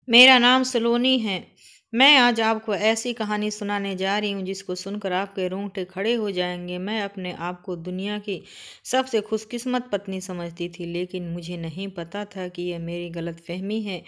मेरा नाम सलोनी है। मैं आज आपको ऐसी कहानी सुनाने जा रही हूँ जिसको सुनकर आपके रोंगटे खड़े हो जाएंगे। मैं अपने आप को दुनिया की सबसे खुशकिस्मत पत्नी समझती थी, लेकिन मुझे नहीं पता था कि यह मेरी गलतफहमी है।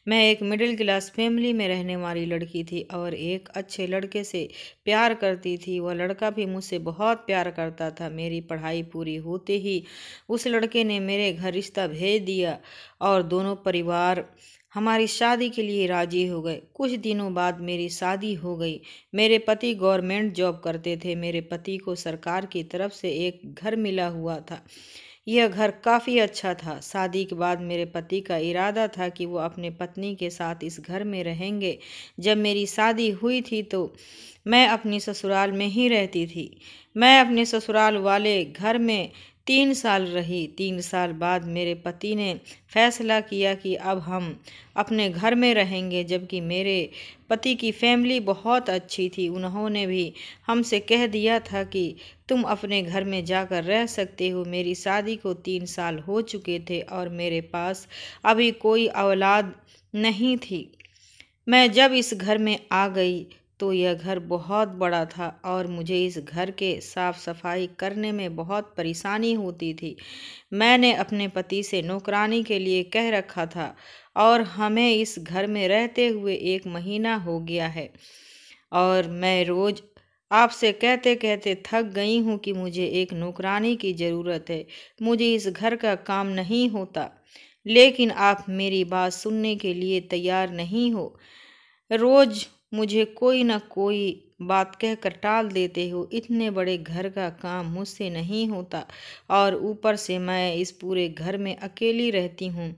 मैं एक मिडिल क्लास फैमिली में रहने वाली लड़की थी और एक अच्छे लड़के से प्यार करती थी। वह लड़का भी मुझसे बहुत प्यार करता था। मेरी पढ़ाई पूरी होते ही उस लड़के ने मेरे घर रिश्ता भेज दिया और दोनों परिवार हमारी शादी के लिए राजी हो गए। कुछ दिनों बाद मेरी शादी हो गई। मेरे पति गवर्नमेंट जॉब करते थे। मेरे पति को सरकार की तरफ से एक घर मिला हुआ था। यह घर काफ़ी अच्छा था। शादी के बाद मेरे पति का इरादा था कि वो अपने पत्नी के साथ इस घर में रहेंगे। जब मेरी शादी हुई थी तो मैं अपनी ससुराल में ही रहती थी। मैं अपने ससुराल वाले घर में 3 साल रही। 3 साल बाद मेरे पति ने फैसला किया कि अब हम अपने घर में रहेंगे, जबकि मेरे पति की फैमिली बहुत अच्छी थी। उन्होंने भी हमसे कह दिया था कि तुम अपने घर में जाकर रह सकते हो। मेरी शादी को 3 साल हो चुके थे और मेरे पास अभी कोई औलाद नहीं थी। मैं जब इस घर में आ गई तो यह घर बहुत बड़ा था और मुझे इस घर के साफ सफाई करने में बहुत परेशानी होती थी। मैंने अपने पति से नौकरानी के लिए कह रखा था और हमें इस घर में रहते हुए 1 महीना हो गया है और मैं रोज आपसे कहते कहते थक गई हूँ कि मुझे एक नौकरानी की ज़रूरत है। मुझे इस घर का काम नहीं होता, लेकिन आप मेरी बात सुनने के लिए तैयार नहीं हो। रोज मुझे कोई न कोई बात कहकर टाल देते हो। इतने बड़े घर का काम मुझसे नहीं होता और ऊपर से मैं इस पूरे घर में अकेली रहती हूँ।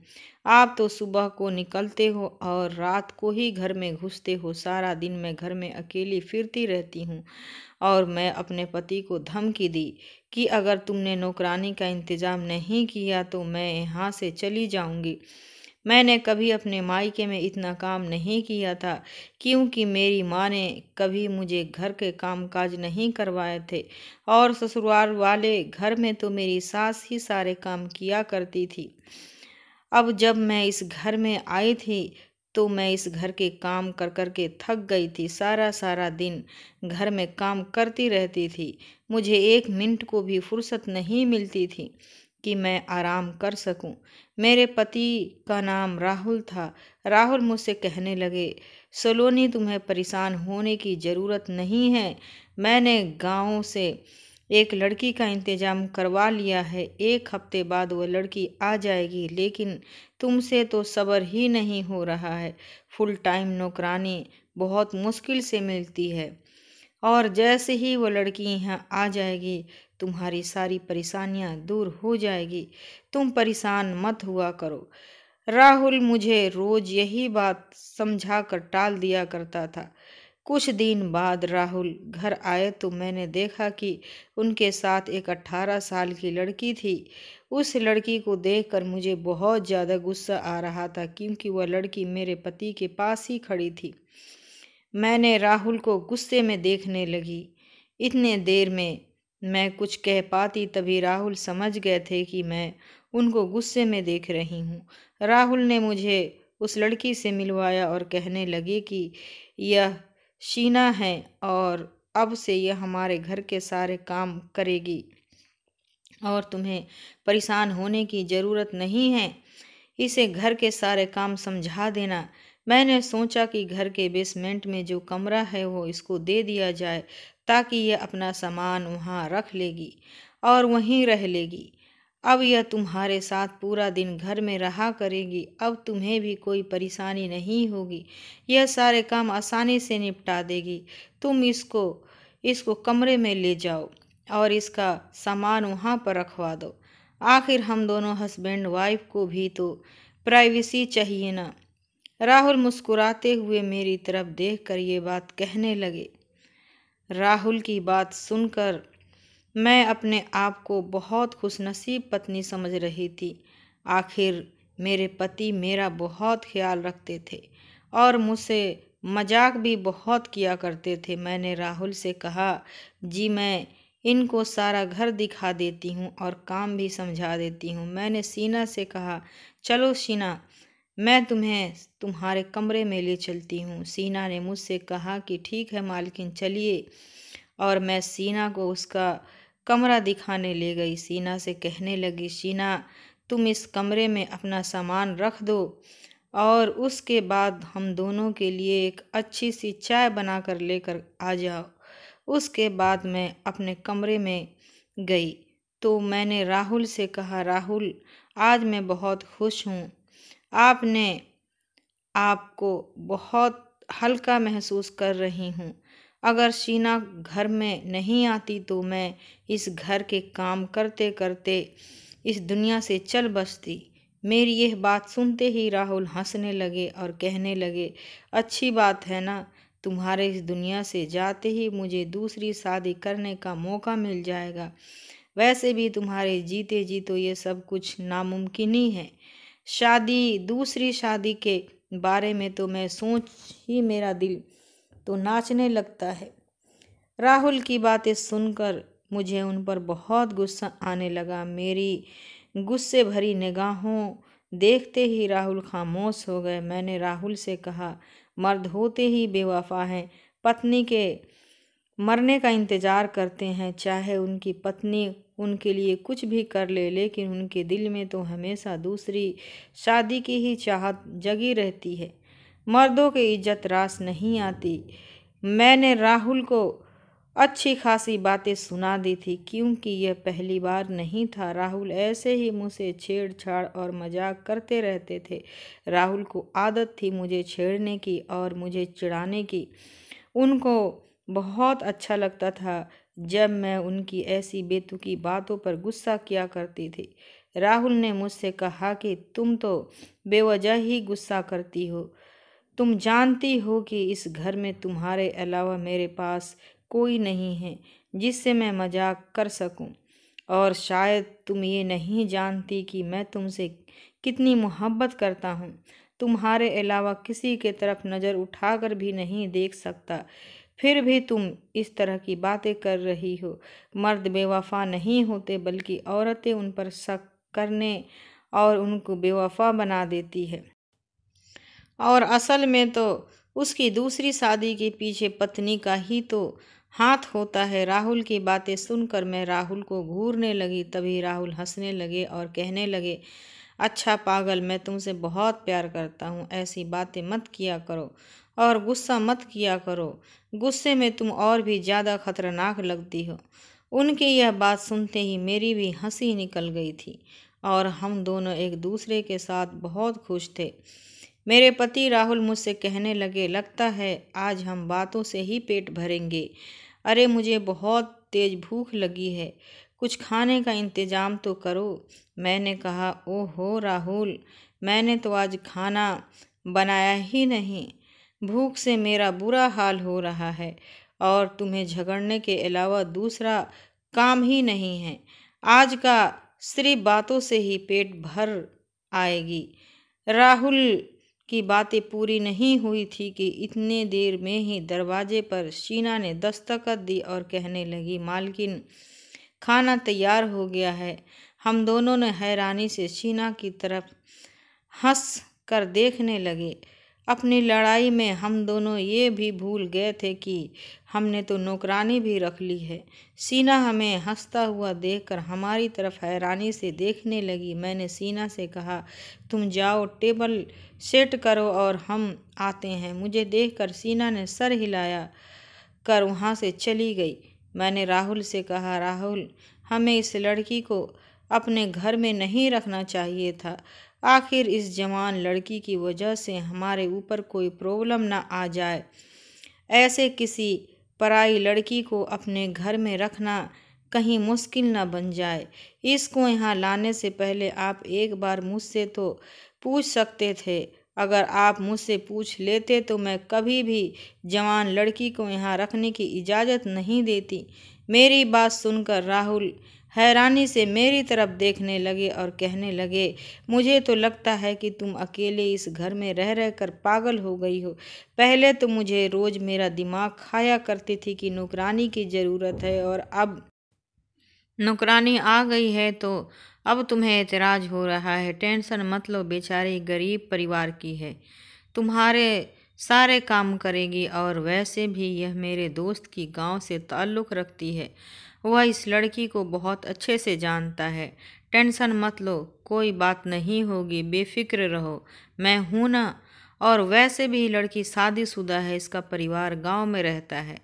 आप तो सुबह को निकलते हो और रात को ही घर में घुसते हो। सारा दिन मैं घर में अकेली फिरती रहती हूँ और मैं अपने पति को धमकी दी कि अगर तुमने नौकरानी का इंतज़ाम नहीं किया तो मैं यहाँ से चली जाऊँगी। मैंने कभी अपने मायके में इतना काम नहीं किया था, क्योंकि मेरी माँ ने कभी मुझे घर के काम काज नहीं करवाए थे और ससुराल वाले घर में तो मेरी सास ही सारे काम किया करती थी। अब जब मैं इस घर में आई थी तो मैं इस घर के काम कर कर के थक गई थी। सारा सारा दिन घर में काम करती रहती थी। मुझे 1 मिनट को भी फुर्सत नहीं मिलती थी कि मैं आराम कर सकूं। मेरे पति का नाम राहुल था। राहुल मुझसे कहने लगे, सलोनी तुम्हें परेशान होने की ज़रूरत नहीं है। मैंने गांव से एक लड़की का इंतजाम करवा लिया है। 1 हफ्ते बाद वो लड़की आ जाएगी, लेकिन तुमसे तो सब्र ही नहीं हो रहा है। फुल टाइम नौकरानी बहुत मुश्किल से मिलती है और जैसे ही वो लड़की यहाँ आ जाएगी तुम्हारी सारी परेशानियाँ दूर हो जाएगी। तुम परेशान मत हुआ करो। राहुल मुझे रोज यही बात समझा कर टाल दिया करता था। कुछ दिन बाद राहुल घर आए तो मैंने देखा कि उनके साथ एक 18 साल की लड़की थी। उस लड़की को देखकर मुझे बहुत ज़्यादा गुस्सा आ रहा था, क्योंकि वह लड़की मेरे पति के पास ही खड़ी थी। मैंने राहुल को गुस्से में देखने लगी। इतने देर में मैं कुछ कह पाती तभी राहुल समझ गए थे कि मैं उनको गुस्से में देख रही हूँ। राहुल ने मुझे उस लड़की से मिलवाया और कहने लगे कि यह शीना है और अब से यह हमारे घर के सारे काम करेगी और तुम्हें परेशान होने की ज़रूरत नहीं है। इसे घर के सारे काम समझा देना। मैंने सोचा कि घर के बेसमेंट में जो कमरा है वो इसको दे दिया जाए, ताकि यह अपना सामान वहाँ रख लेगी और वहीं रह लेगी। अब यह तुम्हारे साथ पूरा दिन घर में रहा करेगी। अब तुम्हें भी कोई परेशानी नहीं होगी। यह सारे काम आसानी से निपटा देगी। तुम इसको इसको कमरे में ले जाओ और इसका सामान वहाँ पर रखवा दो। आखिर हम दोनों हस्बैंड वाइफ को भी तो प्राइवेसी चाहिए ना। राहुल मुस्कुराते हुए मेरी तरफ देखकर ये बात कहने लगे। राहुल की बात सुनकर मैं अपने आप को बहुत खुशनसीब पत्नी समझ रही थी। आखिर मेरे पति मेरा बहुत ख्याल रखते थे और मुझसे मजाक भी बहुत किया करते थे। मैंने राहुल से कहा, जी मैं इनको सारा घर दिखा देती हूँ और काम भी समझा देती हूँ। मैंने शीना से कहा, चलो शीना, मैं तुम्हें तुम्हारे कमरे में ले चलती हूँ। सीना ने मुझसे कहा कि ठीक है मालकिन, चलिए। और मैं सीना को उसका कमरा दिखाने ले गई। सीना से कहने लगी, शीना तुम इस कमरे में अपना सामान रख दो और उसके बाद हम दोनों के लिए एक अच्छी सी चाय बनाकर लेकर आ जाओ। उसके बाद मैं अपने कमरे में गई तो मैंने राहुल से कहा, राहुल आज मैं बहुत खुश हूँ। आपने आपको बहुत हल्का महसूस कर रही हूँ। अगर शीना घर में नहीं आती तो मैं इस घर के काम करते करते इस दुनिया से चल बसती। मेरी यह बात सुनते ही राहुल हंसने लगे और कहने लगे, अच्छी बात है ना, तुम्हारे इस दुनिया से जाते ही मुझे दूसरी शादी करने का मौका मिल जाएगा। वैसे भी तुम्हारे जीते जी तो ये सब कुछ नामुमकिन ही है। दूसरी शादी के बारे में तो मैं सोच ही मेरा दिल तो नाचने लगता है। राहुल की बातें सुनकर मुझे उन पर बहुत गुस्सा आने लगा। मेरी गुस्से भरी निगाहों देखते ही राहुल खामोश हो गए। मैंने राहुल से कहा, मर्द होते ही बेवफा हैं, पत्नी के मरने का इंतज़ार करते हैं, चाहे उनकी पत्नी उनके लिए कुछ भी कर ले, लेकिन उनके दिल में तो हमेशा दूसरी शादी की ही चाहत जगी रहती है। मर्दों की इज्जत रास नहीं आती। मैंने राहुल को अच्छी खासी बातें सुना दी थी, क्योंकि यह पहली बार नहीं था। राहुल ऐसे ही मुझसे छेड़छाड़ और मजाक करते रहते थे। राहुल को आदत थी मुझे छेड़ने की और मुझे चिढ़ाने की। उनको बहुत अच्छा लगता था जब मैं उनकी ऐसी बेतुकी बातों पर गुस्सा किया करती थी। राहुल ने मुझसे कहा कि तुम तो बेवजह ही गुस्सा करती हो। तुम जानती हो कि इस घर में तुम्हारे अलावा मेरे पास कोई नहीं है जिससे मैं मजाक कर सकूं। और शायद तुम ये नहीं जानती कि मैं तुमसे कितनी मोहब्बत करता हूँ। तुम्हारे अलावा किसी के तरफ नज़र उठाकर भी नहीं देख सकता, फिर भी तुम इस तरह की बातें कर रही हो। मर्द बेवफा नहीं होते, बल्कि औरतें उन पर शक करने और उनको बेवफा बना देती है। और असल में तो उसकी दूसरी शादी के पीछे पत्नी का ही तो हाथ होता है। राहुल की बातें सुनकर मैं राहुल को घूरने लगी। तभी राहुल हंसने लगे और कहने लगे, अच्छा पागल, मैं तुमसे बहुत प्यार करता हूँ, ऐसी बातें मत किया करो और गुस्सा मत किया करो। गुस्से में तुम और भी ज़्यादा खतरनाक लगती हो। उनकी यह बात सुनते ही मेरी भी हंसी निकल गई थी और हम दोनों एक दूसरे के साथ बहुत खुश थे। मेरे पति राहुल मुझसे कहने लगे, लगता है आज हम बातों से ही पेट भरेंगे। अरे मुझे बहुत तेज भूख लगी है, कुछ खाने का इंतज़ाम तो करो। मैंने कहा, ओहो राहुल, मैंने तो आज खाना बनाया ही नहीं। भूख से मेरा बुरा हाल हो रहा है और तुम्हें झगड़ने के अलावा दूसरा काम ही नहीं है। आज का सिर्फ बातों से ही पेट भर आएगी। राहुल की बातें पूरी नहीं हुई थी कि इतने देर में ही दरवाजे पर शीना ने दस्तक दी और कहने लगी, मालकिन खाना तैयार हो गया है। हम दोनों ने हैरानी से शीना की तरफ हंस कर देखने लगे। अपनी लड़ाई में हम दोनों ये भी भूल गए थे कि हमने तो नौकरानी भी रख ली है। सीना हमें हंसता हुआ देखकर हमारी तरफ हैरानी से देखने लगी। मैंने सीना से कहा, तुम जाओ टेबल सेट करो और हम आते हैं। मुझे देखकर सीना ने सर हिलाया कर वहाँ से चली गई। मैंने राहुल से कहा, राहुल, हमें इस लड़की को अपने घर में नहीं रखना चाहिए था। आखिर इस जवान लड़की की वजह से हमारे ऊपर कोई प्रॉब्लम ना आ जाए। ऐसे किसी पराई लड़की को अपने घर में रखना कहीं मुश्किल ना बन जाए। इसको यहाँ लाने से पहले आप एक बार मुझसे तो पूछ सकते थे। अगर आप मुझसे पूछ लेते तो मैं कभी भी जवान लड़की को यहाँ रखने की इजाज़त नहीं देती। मेरी बात सुनकर राहुल हैरानी से मेरी तरफ देखने लगे और कहने लगे, मुझे तो लगता है कि तुम अकेले इस घर में रह रह कर पागल हो गई हो। पहले तो मुझे रोज़ मेरा दिमाग खाया करती थी कि नौकरानी की ज़रूरत है, और अब नौकरानी आ गई है तो अब तुम्हें एतराज़ हो रहा है। टेंशन मत लो, बेचारी गरीब परिवार की है, तुम्हारे सारे काम करेगी। और वैसे भी यह मेरे दोस्त की गांव से ताल्लुक़ रखती है, वह इस लड़की को बहुत अच्छे से जानता है। टेंशन मत लो, कोई बात नहीं होगी, बेफिक्र रहो, मैं हूं ना। और वैसे भी लड़की शादीशुदा है, इसका परिवार गांव में रहता है,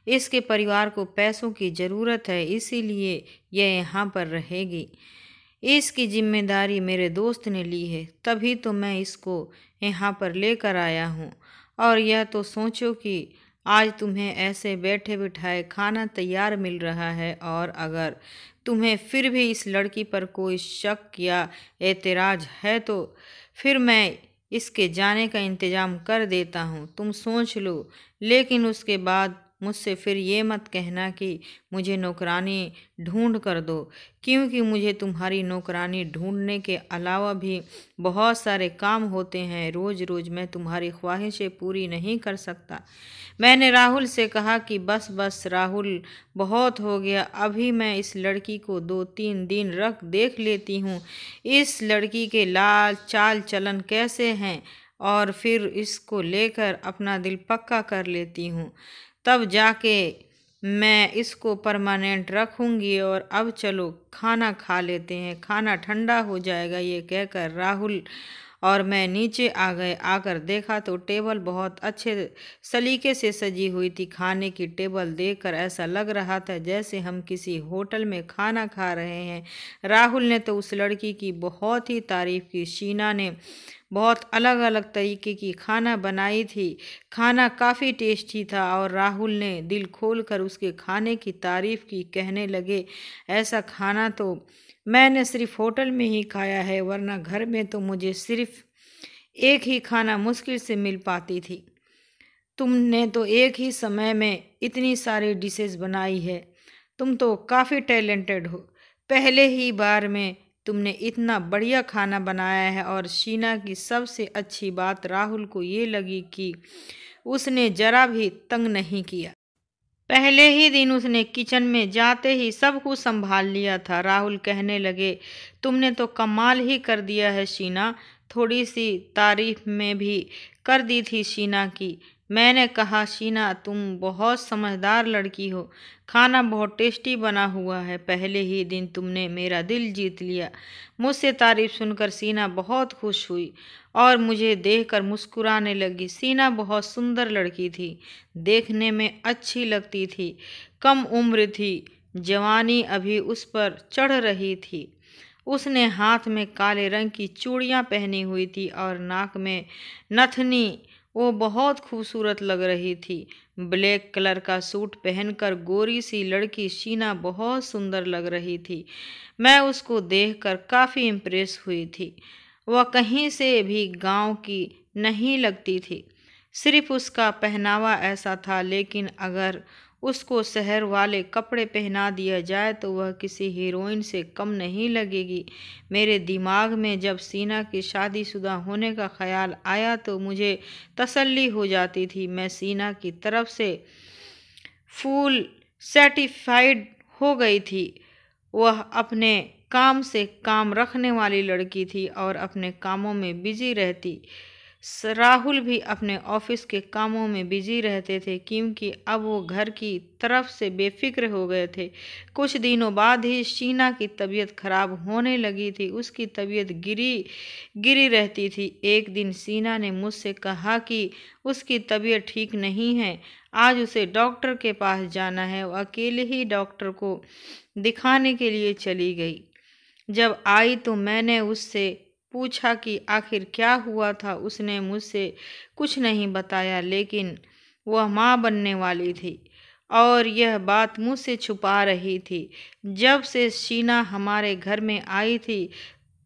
इसके परिवार को पैसों की ज़रूरत है, इसीलिए यह यहाँ पर रहेगी। इसकी जिम्मेदारी मेरे दोस्त ने ली है, तभी तो मैं इसको यहाँ पर लेकर आया हूँ। और यह तो सोचो कि आज तुम्हें ऐसे बैठे बिठाए खाना तैयार मिल रहा है, और अगर तुम्हें फिर भी इस लड़की पर कोई शक या एतराज़ है तो फिर मैं इसके जाने का इंतज़ाम कर देता हूँ, तुम सोच लो। लेकिन उसके बाद मुझसे फिर ये मत कहना कि मुझे नौकरानी ढूंढ कर दो, क्योंकि मुझे तुम्हारी नौकरानी ढूंढने के अलावा भी बहुत सारे काम होते हैं। रोज़ रोज़ मैं तुम्हारी ख्वाहिशें पूरी नहीं कर सकता। मैंने राहुल से कहा कि बस बस राहुल, बहुत हो गया, अभी मैं इस लड़की को 2-3 दिन रख देख लेती हूँ, इस लड़की के लाल चाल चलन कैसे हैं, और फिर इसको लेकर अपना दिल पक्का कर लेती हूँ, तब जाके मैं इसको परमानेंट रखूँगी। और अब चलो खाना खा लेते हैं, खाना ठंडा हो जाएगा। ये कहकर राहुल और मैं नीचे आ गए। आकर देखा तो टेबल बहुत अच्छे सलीके से सजी हुई थी। खाने की टेबल देखकर ऐसा लग रहा था जैसे हम किसी होटल में खाना खा रहे हैं। राहुल ने तो उस लड़की की बहुत ही तारीफ़ की। शीना ने बहुत अलग अलग तरीके की खाना बनाई थी। खाना काफ़ी टेस्टी था और राहुल ने दिल खोलकर उसके खाने की तारीफ़ की। कहने लगे, ऐसा खाना तो मैंने सिर्फ होटल में ही खाया है, वरना घर में तो मुझे सिर्फ एक ही खाना मुश्किल से मिल पाती थी। तुमने तो एक ही समय में इतनी सारी डिशेस बनाई है, तुम तो काफ़ी टैलेंटेड हो। पहले ही बार में तुमने इतना बढ़िया खाना बनाया है। और शीना की सबसे अच्छी बात राहुल को ये लगी कि उसने ज़रा भी तंग नहीं किया। पहले ही दिन उसने किचन में जाते ही सब कुछ संभाल लिया था। राहुल कहने लगे, तुमने तो कमाल ही कर दिया है शीना। थोड़ी सी तारीफ में भी कर दी थी शीना की। मैंने कहा, शीना तुम बहुत समझदार लड़की हो, खाना बहुत टेस्टी बना हुआ है, पहले ही दिन तुमने मेरा दिल जीत लिया। मुझसे तारीफ सुनकर शीना बहुत खुश हुई और मुझे देखकर मुस्कुराने लगी। शीना बहुत सुंदर लड़की थी, देखने में अच्छी लगती थी, कम उम्र थी, जवानी अभी उस पर चढ़ रही थी। उसने हाथ में काले रंग की चूड़ियां पहनी हुई थी और नाक में नथनी। वो बहुत खूबसूरत लग रही थी। ब्लैक कलर का सूट पहनकर गोरी सी लड़की शीना बहुत सुंदर लग रही थी। मैं उसको देखकर काफ़ी इम्प्रेस हुई थी। वह कहीं से भी गांव की नहीं लगती थी, सिर्फ उसका पहनावा ऐसा था। लेकिन अगर उसको शहर वाले कपड़े पहना दिया जाए तो वह किसी हीरोइन से कम नहीं लगेगी। मेरे दिमाग में जब शीना की शादीशुदा होने का ख्याल आया तो मुझे तसल्ली हो जाती थी। मैं शीना की तरफ से फुल सेटिस्फाइड हो गई थी। वह अपने काम से काम रखने वाली लड़की थी और अपने कामों में बिजी रहती। राहुल भी अपने ऑफिस के कामों में बिजी रहते थे, क्योंकि अब वो घर की तरफ से बेफिक्र हो गए थे। कुछ दिनों बाद ही शीना की तबीयत खराब होने लगी थी। उसकी तबीयत गिरी गिरी रहती थी। एक दिन शीना ने मुझसे कहा कि उसकी तबीयत ठीक नहीं है, आज उसे डॉक्टर के पास जाना है। वो अकेले ही डॉक्टर को दिखाने के लिए चली गई। जब आई तो मैंने उससे पूछा कि आखिर क्या हुआ था। उसने मुझसे कुछ नहीं बताया, लेकिन वह माँ बनने वाली थी और यह बात मुझसे छुपा रही थी। जब से शीना हमारे घर में आई थी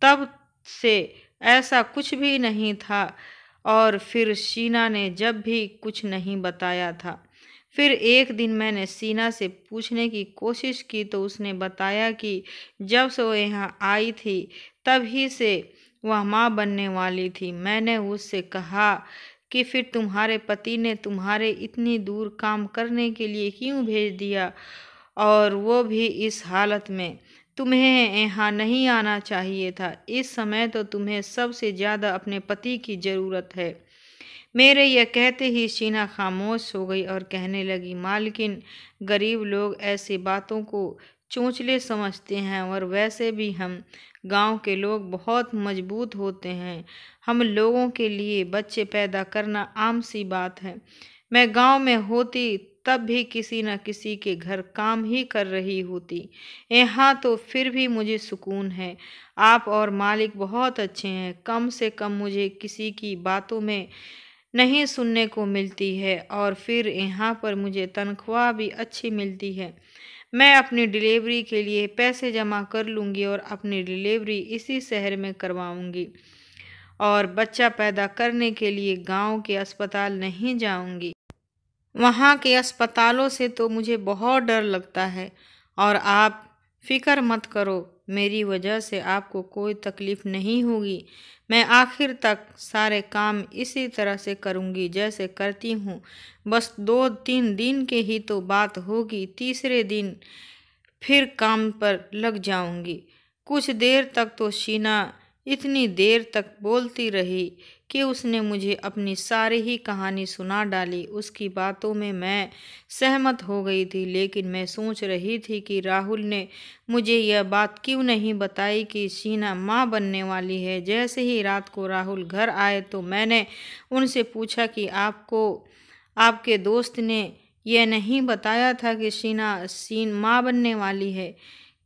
तब से ऐसा कुछ भी नहीं था। और फिर शीना ने जब भी कुछ नहीं बताया था। फिर एक दिन मैंने शीना से पूछने की कोशिश की तो उसने बताया कि जब से वो यहाँ आई थी तभी से वह माँ बनने वाली थी। मैंने उससे कहा कि फिर तुम्हारे पति ने तुम्हारे इतनी दूर काम करने के लिए क्यों भेज दिया, और वो भी इस हालत में। तुम्हें यहाँ नहीं आना चाहिए था। इस समय तो तुम्हें सबसे ज़्यादा अपने पति की ज़रूरत है। मेरे यह कहते ही शीना खामोश हो गई और कहने लगी, मालकिन, गरीब लोग ऐसी बातों को चोंचले समझते हैं और वैसे भी हम गांव के लोग बहुत मजबूत होते हैं। हम लोगों के लिए बच्चे पैदा करना आम सी बात है। मैं गांव में होती तब भी किसी न किसी के घर काम ही कर रही होती। यहाँ तो फिर भी मुझे सुकून है। आप और मालिक बहुत अच्छे हैं। कम से कम मुझे किसी की बातों में नहीं सुनने को मिलती है और फिर यहाँ पर मुझे तनख्वाह भी अच्छी मिलती है। मैं अपनी डिलीवरी के लिए पैसे जमा कर लूँगी और अपनी डिलीवरी इसी शहर में करवाऊँगी और बच्चा पैदा करने के लिए गांव के अस्पताल नहीं जाऊँगी। वहाँ के अस्पतालों से तो मुझे बहुत डर लगता है। और आप फिक्र मत करो, मेरी वजह से आपको कोई तकलीफ़ नहीं होगी। मैं आखिर तक सारे काम इसी तरह से करूँगी जैसे करती हूँ। बस 2-3 दिन के ही तो बात होगी, तीसरे दिन फिर काम पर लग जाऊँगी। कुछ देर तक तो शीना इतनी देर तक बोलती रही कि उसने मुझे अपनी सारी ही कहानी सुना डाली। उसकी बातों में मैं सहमत हो गई थी, लेकिन मैं सोच रही थी कि राहुल ने मुझे यह बात क्यों नहीं बताई कि शीना माँ बनने वाली है। जैसे ही रात को राहुल घर आए तो मैंने उनसे पूछा कि आपको आपके दोस्त ने यह नहीं बताया था कि शीना माँ बनने वाली है?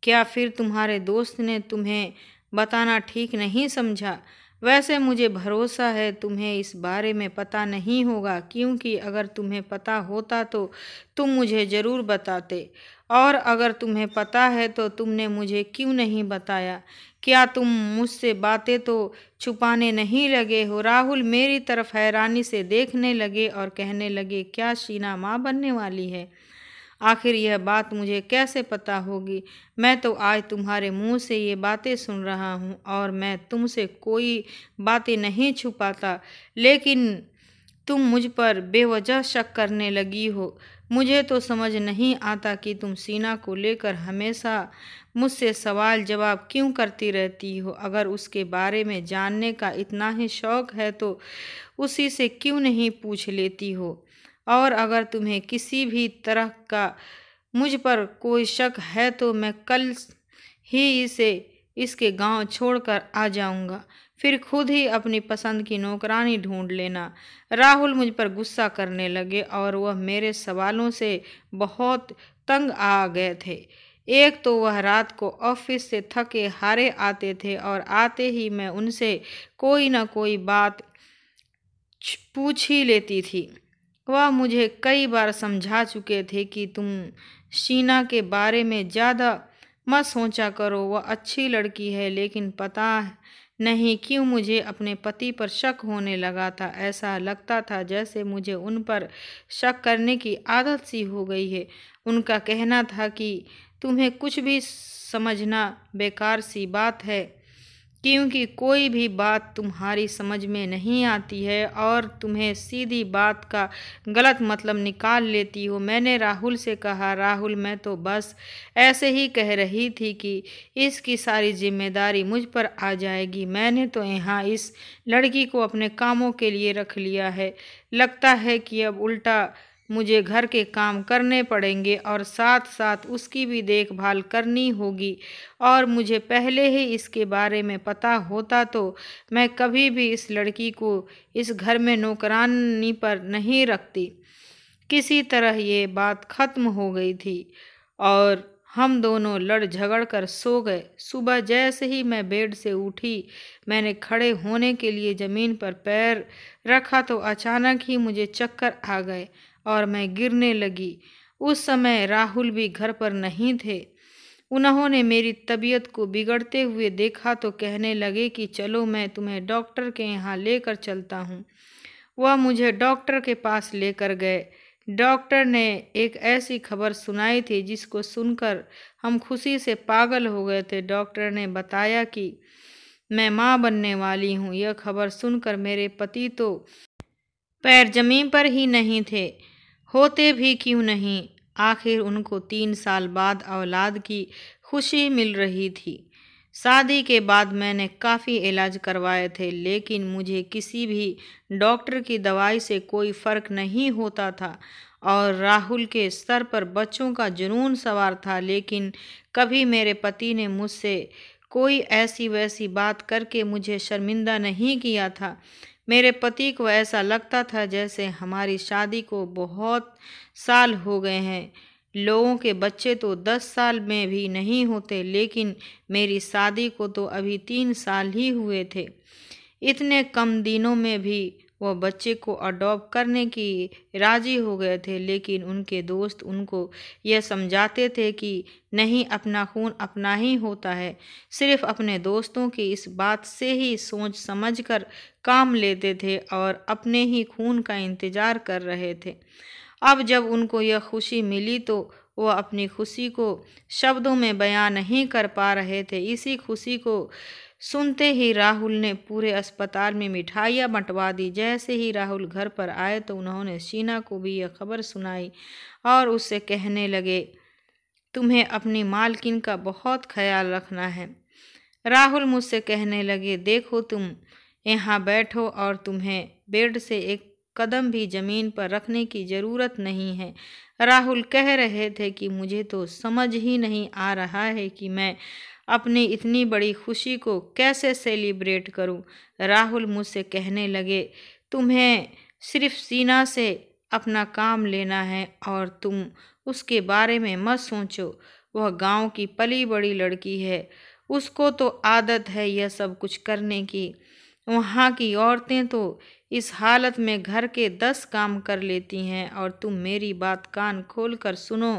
क्या फिर तुम्हारे दोस्त ने तुम्हें बताना ठीक नहीं समझा? वैसे मुझे भरोसा है तुम्हें इस बारे में पता नहीं होगा, क्योंकि अगर तुम्हें पता होता तो तुम मुझे ज़रूर बताते। और अगर तुम्हें पता है तो तुमने मुझे क्यों नहीं बताया? क्या तुम मुझसे बातें तो छुपाने नहीं लगे हो? राहुल मेरी तरफ हैरानी से देखने लगे और कहने लगे, क्या शीना माँ बनने वाली है? आखिर यह बात मुझे कैसे पता होगी? मैं तो आज तुम्हारे मुंह से ये बातें सुन रहा हूँ और मैं तुमसे कोई बातें नहीं छुपाता, लेकिन तुम मुझ पर बेवजह शक करने लगी हो। मुझे तो समझ नहीं आता कि तुम शीना को लेकर हमेशा मुझसे सवाल जवाब क्यों करती रहती हो। अगर उसके बारे में जानने का इतना ही शौक है तो उसी से क्यों नहीं पूछ लेती हो? और अगर तुम्हें किसी भी तरह का मुझ पर कोई शक है तो मैं कल ही इसे इसके गांव छोड़कर आ जाऊंगा। फिर खुद ही अपनी पसंद की नौकरानी ढूंढ लेना। राहुल मुझ पर गुस्सा करने लगे और वह मेरे सवालों से बहुत तंग आ गए थे। एक तो वह रात को ऑफिस से थके हारे आते थे और आते ही मैं उनसे कोई ना कोई बात पूछ ही लेती थी। वह मुझे कई बार समझा चुके थे कि तुम शीना के बारे में ज़्यादा मत सोचा करो, वह अच्छी लड़की है, लेकिन पता नहीं क्यों मुझे अपने पति पर शक होने लगा था। ऐसा लगता था जैसे मुझे उन पर शक करने की आदत सी हो गई है। उनका कहना था कि तुम्हें कुछ भी समझना बेकार सी बात है, क्योंकि कोई भी बात तुम्हारी समझ में नहीं आती है और तुम्हें सीधी बात का गलत मतलब निकाल लेती हो। मैंने राहुल से कहा, राहुल मैं तो बस ऐसे ही कह रही थी कि इसकी सारी जिम्मेदारी मुझ पर आ जाएगी। मैंने तो यहाँ इस लड़की को अपने कामों के लिए रख लिया है। लगता है कि अब उल्टा मुझे घर के काम करने पड़ेंगे और साथ साथ उसकी भी देखभाल करनी होगी। और मुझे पहले ही इसके बारे में पता होता तो मैं कभी भी इस लड़की को इस घर में नौकरानी पर नहीं रखती। किसी तरह ये बात खत्म हो गई थी और हम दोनों लड़ झगड़ कर सो गए। सुबह जैसे ही मैं बेड से उठी, मैंने खड़े होने के लिए ज़मीन पर पैर रखा तो अचानक ही मुझे चक्कर आ गए और मैं गिरने लगी। उस समय राहुल भी घर पर नहीं थे। उन्होंने मेरी तबीयत को बिगड़ते हुए देखा तो कहने लगे कि चलो मैं तुम्हें डॉक्टर के यहाँ लेकर चलता हूँ। वह मुझे डॉक्टर के पास लेकर गए। डॉक्टर ने एक ऐसी खबर सुनाई थी जिसको सुनकर हम खुशी से पागल हो गए थे। डॉक्टर ने बताया कि मैं माँ बनने वाली हूँ। यह खबर सुनकर मेरे पति तो पैर जमीन पर ही नहीं थे, होते भी क्यों नहीं। आखिर उनको 3 साल बाद औलाद की खुशी मिल रही थी। शादी के बाद मैंने काफ़ी इलाज करवाए थे, लेकिन मुझे किसी भी डॉक्टर की दवाई से कोई फ़र्क नहीं होता था और राहुल के सर पर बच्चों का जुनून सवार था। लेकिन कभी मेरे पति ने मुझसे कोई ऐसी वैसी बात करके मुझे शर्मिंदा नहीं किया था। मेरे पति को ऐसा लगता था जैसे हमारी शादी को बहुत साल हो गए हैं। लोगों के बच्चे तो 10 साल में भी नहीं होते, लेकिन मेरी शादी को तो अभी 3 साल ही हुए थे। इतने कम दिनों में भी वह बच्चे को अडॉप्ट करने की राजी हो गए थे, लेकिन उनके दोस्त उनको यह समझाते थे कि नहीं, अपना खून अपना ही होता है। सिर्फ अपने दोस्तों की इस बात से ही सोच समझकर काम लेते थे और अपने ही खून का इंतज़ार कर रहे थे। अब जब उनको यह खुशी मिली तो वह अपनी खुशी को शब्दों में बयां नहीं कर पा रहे थे। इसी खुशी को सुनते ही राहुल ने पूरे अस्पताल में मिठाइयाँ बंटवा दी। जैसे ही राहुल घर पर आए तो उन्होंने शीना को भी यह खबर सुनाई और उससे कहने लगे, तुम्हें अपनी मालकिन का बहुत ख्याल रखना है। राहुल मुझसे कहने लगे, देखो, तुम यहाँ बैठो और तुम्हें बेड से एक कदम भी ज़मीन पर रखने की ज़रूरत नहीं है। राहुल कह रहे थे कि मुझे तो समझ ही नहीं आ रहा है कि मैं अपनी इतनी बड़ी खुशी को कैसे सेलिब्रेट करूं। राहुल मुझसे कहने लगे, तुम्हें सिर्फ सीना से अपना काम लेना है और तुम उसके बारे में मत सोचो। वह गांव की पली बड़ी लड़की है, उसको तो आदत है यह सब कुछ करने की। वहाँ की औरतें तो इस हालत में घर के 10 काम कर लेती हैं और तुम मेरी बात कान खोल कर सुनो।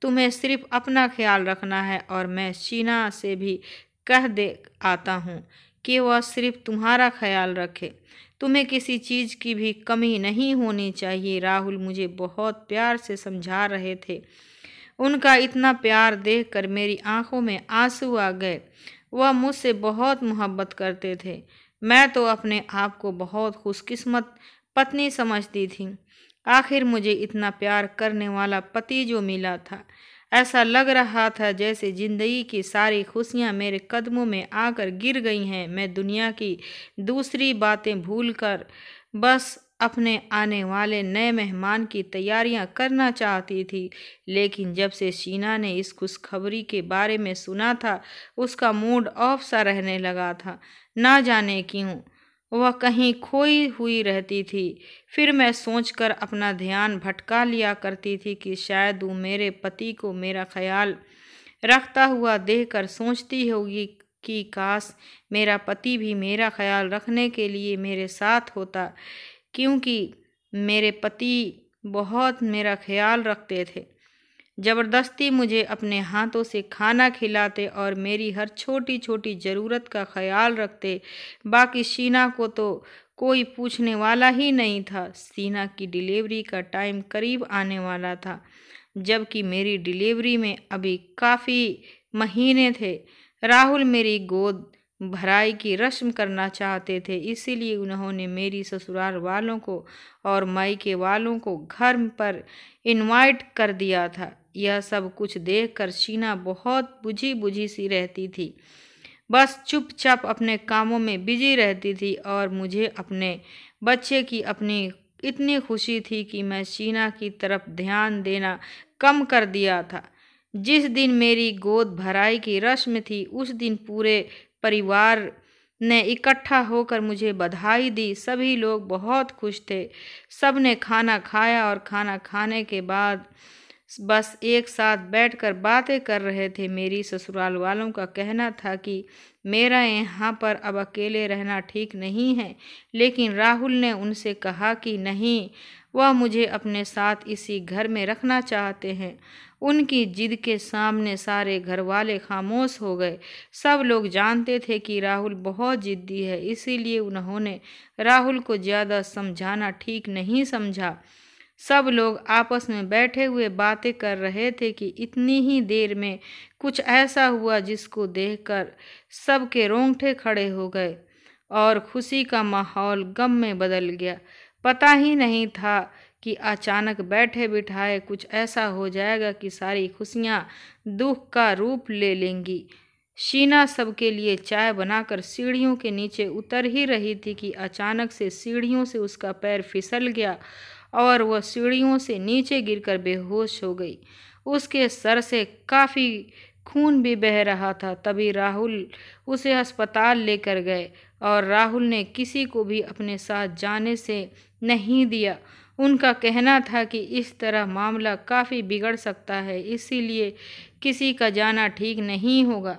तुम्हें सिर्फ अपना ख्याल रखना है और मैं शीना से भी कह दे आता हूँ कि वह सिर्फ तुम्हारा ख्याल रखे। तुम्हें किसी चीज़ की भी कमी नहीं होनी चाहिए। राहुल मुझे बहुत प्यार से समझा रहे थे। उनका इतना प्यार देखकर मेरी आंखों में आंसू आ गए। वह मुझसे बहुत मोहब्बत करते थे। मैं तो अपने आप को बहुत खुशकिस्मत पत्नी समझती थी। आखिर मुझे इतना प्यार करने वाला पति जो मिला था। ऐसा लग रहा था जैसे जिंदगी की सारी खुशियां मेरे कदमों में आकर गिर गई हैं। मैं दुनिया की दूसरी बातें भूलकर बस अपने आने वाले नए मेहमान की तैयारियां करना चाहती थी। लेकिन जब से शीना ने इस खुशखबरी के बारे में सुना था, उसका मूड ऑफ सा रहने लगा था। ना जाने क्यों वह कहीं खोई हुई रहती थी। फिर मैं सोचकर अपना ध्यान भटका लिया करती थी कि शायद वो मेरे पति को मेरा ख्याल रखता हुआ देखकर सोचती होगी कि काश मेरा पति भी मेरा ख्याल रखने के लिए मेरे साथ होता, क्योंकि मेरे पति बहुत मेरा ख्याल रखते थे। ज़बरदस्ती मुझे अपने हाथों से खाना खिलाते और मेरी हर छोटी छोटी ज़रूरत का ख्याल रखते। बाकी शीना को तो कोई पूछने वाला ही नहीं था। शीना की डिलीवरी का टाइम करीब आने वाला था, जबकि मेरी डिलीवरी में अभी काफ़ी महीने थे। राहुल मेरी गोद भराई की रस्म करना चाहते थे, इसीलिए उन्होंने मेरी ससुराल वालों को और मायके वालों को घर पर इनवाइट कर दिया था। यह सब कुछ देखकर शीना बहुत बुझी बुझी सी रहती थी, बस चुपचाप अपने कामों में बिजी रहती थी और मुझे अपने बच्चे की अपनी इतनी खुशी थी कि मैं शीना की तरफ ध्यान देना कम कर दिया था। जिस दिन मेरी गोद भराई की रस्म थी, उस दिन पूरे परिवार ने इकट्ठा होकर मुझे बधाई दी। सभी लोग बहुत खुश थे। सब ने खाना खाया और खाना खाने के बाद बस एक साथ बैठकर बातें कर रहे थे। मेरी ससुराल वालों का कहना था कि मेरा यहाँ पर अब अकेले रहना ठीक नहीं है, लेकिन राहुल ने उनसे कहा कि नहीं, वह मुझे अपने साथ इसी घर में रखना चाहते हैं। उनकी जिद के सामने सारे घर वाले खामोश हो गए। सब लोग जानते थे कि राहुल बहुत जिद्दी है, इसीलिए उन्होंने राहुल को ज़्यादा समझाना ठीक नहीं समझा। सब लोग आपस में बैठे हुए बातें कर रहे थे कि इतनी ही देर में कुछ ऐसा हुआ जिसको देखकर सबके रोंगटे खड़े हो गए और खुशी का माहौल गम में बदल गया। पता ही नहीं था कि अचानक बैठे बिठाए कुछ ऐसा हो जाएगा कि सारी खुशियाँ दुख का रूप ले लेंगी। शीना सबके लिए चाय बनाकर सीढ़ियों के नीचे उतर ही रही थी कि अचानक से सीढ़ियों से उसका पैर फिसल गया और वह सीढ़ियों से नीचे गिरकर बेहोश हो गई। उसके सर से काफ़ी खून भी बह रहा था। तभी राहुल उसे अस्पताल लेकर गए और राहुल ने किसी को भी अपने साथ जाने से नहीं दिया। उनका कहना था कि इस तरह मामला काफ़ी बिगड़ सकता है, इसीलिए किसी का जाना ठीक नहीं होगा।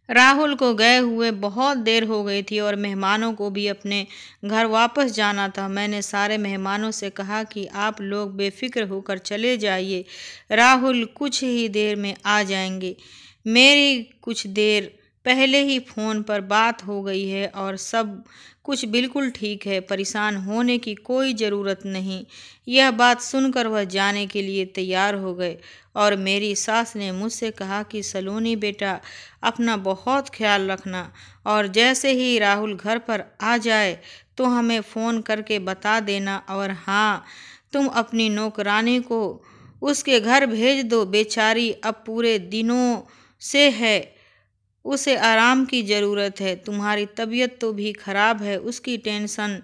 राहुल को गए हुए बहुत देर हो गई थी और मेहमानों को भी अपने घर वापस जाना था। मैंने सारे मेहमानों से कहा कि आप लोग बेफिक्र होकर चले जाइए, राहुल कुछ ही देर में आ जाएंगे। मेरी कुछ देर पहले ही फ़ोन पर बात हो गई है और सब कुछ बिल्कुल ठीक है, परेशान होने की कोई ज़रूरत नहीं। यह बात सुनकर वह जाने के लिए तैयार हो गए और मेरी सास ने मुझसे कहा कि सलोनी बेटा, अपना बहुत ख्याल रखना और जैसे ही राहुल घर पर आ जाए तो हमें फ़ोन करके बता देना। और हाँ, तुम अपनी नौकरानी को उसके घर भेज दो, बेचारी अब पूरे दिनों से है, उसे आराम की ज़रूरत है। तुम्हारी तबीयत तो भी ख़राब है, उसकी टेंशन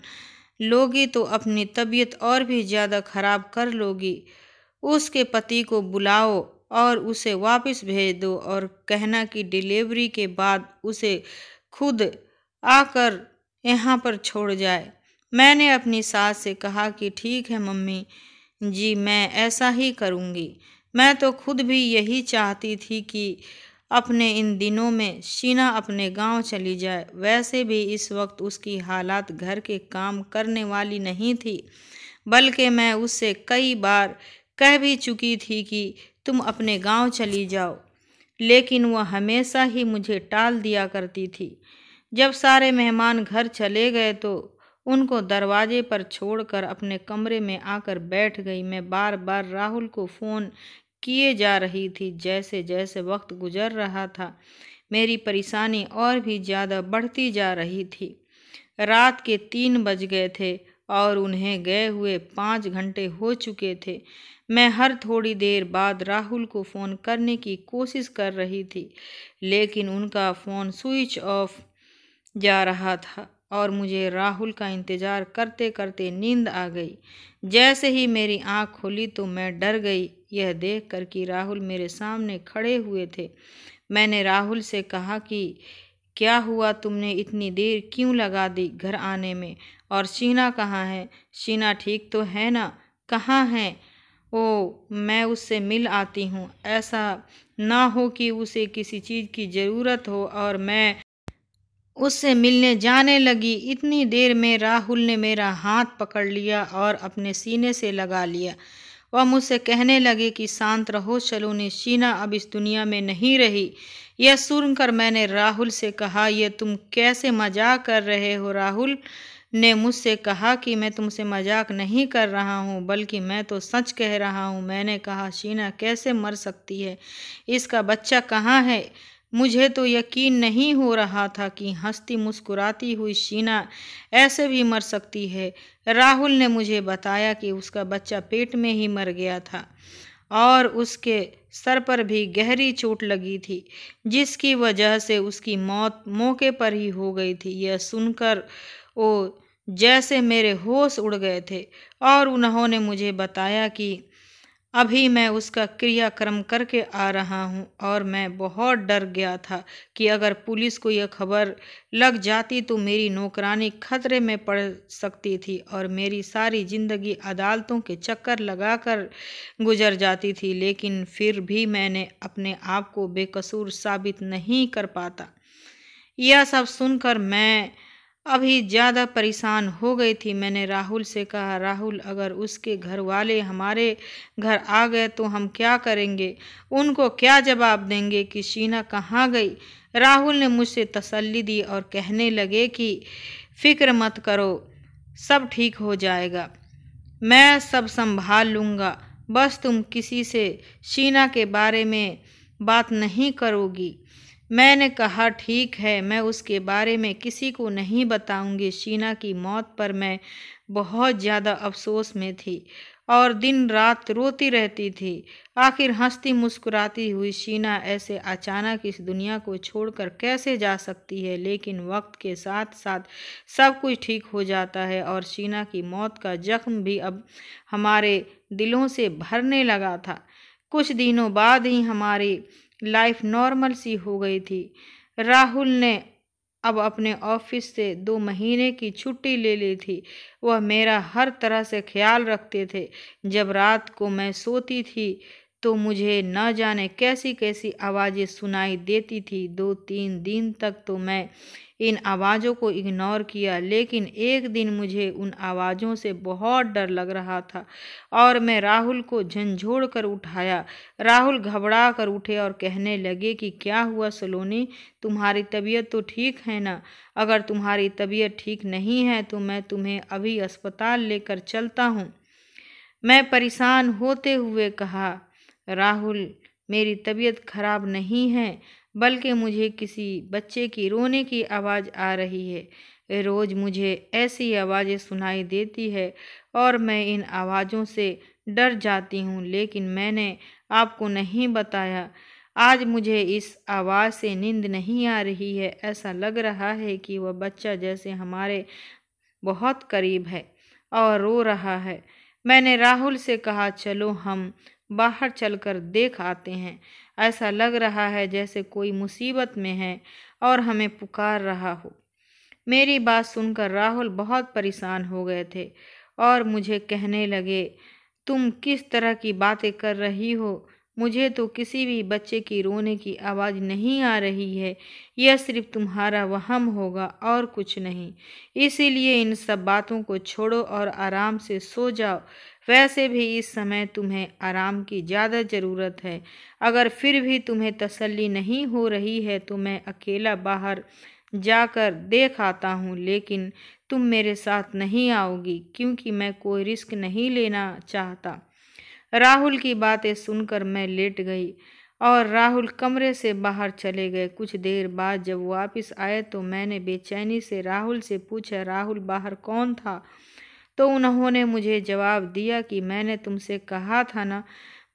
लोगी तो अपनी तबीयत और भी ज़्यादा ख़राब कर लोगी। उसके पति को बुलाओ और उसे वापस भेज दो और कहना कि डिलीवरी के बाद उसे खुद आकर यहाँ पर छोड़ जाए। मैंने अपनी सास से कहा कि ठीक है मम्मी जी, मैं ऐसा ही करूँगी। मैं तो खुद भी यही चाहती थी कि अपने इन दिनों में शीना अपने गांव चली जाए। वैसे भी इस वक्त उसकी हालात घर के काम करने वाली नहीं थी, बल्कि मैं उससे कई बार कह भी चुकी थी कि तुम अपने गांव चली जाओ, लेकिन वह हमेशा ही मुझे टाल दिया करती थी। जब सारे मेहमान घर चले गए तो उनको दरवाजे पर छोड़कर अपने कमरे में आकर बैठ गई। मैं बार बार राहुल को फ़ोन किए जा रही थी। जैसे जैसे वक्त गुजर रहा था, मेरी परेशानी और भी ज़्यादा बढ़ती जा रही थी। रात के 3 बज गए थे और उन्हें गए हुए 5 घंटे हो चुके थे। मैं हर थोड़ी देर बाद राहुल को फ़ोन करने की कोशिश कर रही थी, लेकिन उनका फ़ोन स्विच ऑफ जा रहा था और मुझे राहुल का इंतज़ार करते करते नींद आ गई। जैसे ही मेरी आँख खुली तो मैं डर गई, यह देखकर कि राहुल मेरे सामने खड़े हुए थे। मैंने राहुल से कहा कि क्या हुआ, तुमने इतनी देर क्यों लगा दी घर आने में? और शीना कहाँ है? शीना ठीक तो है ना? कहाँ है? ओ, मैं उससे मिल आती हूँ। ऐसा ना हो कि उसे किसी चीज़ की ज़रूरत हो और मैं उससे मिलने जाने लगी। इतनी देर में राहुल ने मेरा हाथ पकड़ लिया और अपने सीने से लगा लिया। वह मुझसे कहने लगे कि शांत रहो सलोनी, शीना अब इस दुनिया में नहीं रही। यह सुनकर मैंने राहुल से कहा, यह तुम कैसे मजाक कर रहे हो? राहुल ने मुझसे कहा कि मैं तुमसे मजाक नहीं कर रहा हूँ, बल्कि मैं तो सच कह रहा हूँ। मैंने कहा, शीना कैसे मर सकती है? इसका बच्चा कहाँ है? मुझे तो यकीन नहीं हो रहा था कि हंसती मुस्कुराती हुई शीना ऐसे भी मर सकती है। राहुल ने मुझे बताया कि उसका बच्चा पेट में ही मर गया था और उसके सर पर भी गहरी चोट लगी थी, जिसकी वजह से उसकी मौत मौके पर ही हो गई थी। यह सुनकर वो जैसे मेरे होश उड़ गए थे और उन्होंने मुझे बताया कि अभी मैं उसका क्रियाक्रम करके आ रहा हूँ और मैं बहुत डर गया था कि अगर पुलिस को यह खबर लग जाती तो मेरी नौकरानी खतरे में पड़ सकती थी और मेरी सारी ज़िंदगी अदालतों के चक्कर लगाकर गुजर जाती थी। लेकिन फिर भी मैंने अपने आप को बेकसूर साबित नहीं कर पाता। यह सब सुनकर मैं अभी ज़्यादा परेशान हो गई थी। मैंने राहुल से कहा, राहुल, अगर उसके घर वाले हमारे घर आ गए तो हम क्या करेंगे? उनको क्या जवाब देंगे कि शीना कहाँ गई? राहुल ने मुझसे तसल्ली दी और कहने लगे कि फिक्र मत करो, सब ठीक हो जाएगा, मैं सब संभाल लूँगा, बस तुम किसी से शीना के बारे में बात नहीं करोगी। मैंने कहा, ठीक है, मैं उसके बारे में किसी को नहीं बताऊंगी। शीना की मौत पर मैं बहुत ज़्यादा अफसोस में थी और दिन रात रोती रहती थी। आखिर हंसती मुस्कुराती हुई शीना ऐसे अचानक इस दुनिया को छोड़कर कैसे जा सकती है। लेकिन वक्त के साथ साथ सब कुछ ठीक हो जाता है और शीना की मौत का जख्म भी अब हमारे दिलों से भरने लगा था। कुछ दिनों बाद ही हमारी लाइफ नॉर्मल सी हो गई थी। राहुल ने अब अपने ऑफिस से 2 महीने की छुट्टी ले ली थी। वह मेरा हर तरह से ख्याल रखते थे। जब रात को मैं सोती थी तो मुझे न जाने कैसी कैसी आवाज़ें सुनाई देती थी। 2-3 दिन तक तो मैं इन आवाज़ों को इग्नोर किया, लेकिन एक दिन मुझे उन आवाज़ों से बहुत डर लग रहा था और मैं राहुल को झंझोड़ कर उठाया। राहुल घबरा कर उठे और कहने लगे कि क्या हुआ सलोनी, तुम्हारी तबीयत तो ठीक है ना? अगर तुम्हारी तबीयत ठीक नहीं है तो मैं तुम्हें अभी अस्पताल लेकर चलता हूँ। मैं परेशान होते हुए कहा, राहुल, मेरी तबीयत खराब नहीं है, बल्कि मुझे किसी बच्चे की रोने की आवाज़ आ रही है। रोज़ मुझे ऐसी आवाज़ें सुनाई देती है और मैं इन आवाज़ों से डर जाती हूँ, लेकिन मैंने आपको नहीं बताया। आज मुझे इस आवाज़ से नींद नहीं आ रही है। ऐसा लग रहा है कि वह बच्चा जैसे हमारे बहुत करीब है और रो रहा है। मैंने राहुल से कहा, चलो हम बाहर चलकर देख आते हैं। ऐसा लग रहा है जैसे कोई मुसीबत में है और हमें पुकार रहा हो। मेरी बात सुनकर राहुल बहुत परेशान हो गए थे और मुझे कहने लगे, तुम किस तरह की बातें कर रही हो? मुझे तो किसी भी बच्चे की रोने की आवाज़ नहीं आ रही है। यह सिर्फ तुम्हारा वहम होगा और कुछ नहीं। इसीलिए इन सब बातों को छोड़ो और आराम से सो जाओ। वैसे भी इस समय तुम्हें आराम की ज़्यादा ज़रूरत है। अगर फिर भी तुम्हें तसल्ली नहीं हो रही है तो मैं अकेला बाहर जाकर देख आता हूँ, लेकिन तुम मेरे साथ नहीं आओगी क्योंकि मैं कोई रिस्क नहीं लेना चाहता। राहुल की बातें सुनकर मैं लेट गई और राहुल कमरे से बाहर चले गए। कुछ देर बाद जब वापस आए तो मैंने बेचैनी से राहुल से पूछा, राहुल, बाहर कौन था? तो उन्होंने मुझे जवाब दिया कि मैंने तुमसे कहा था ना,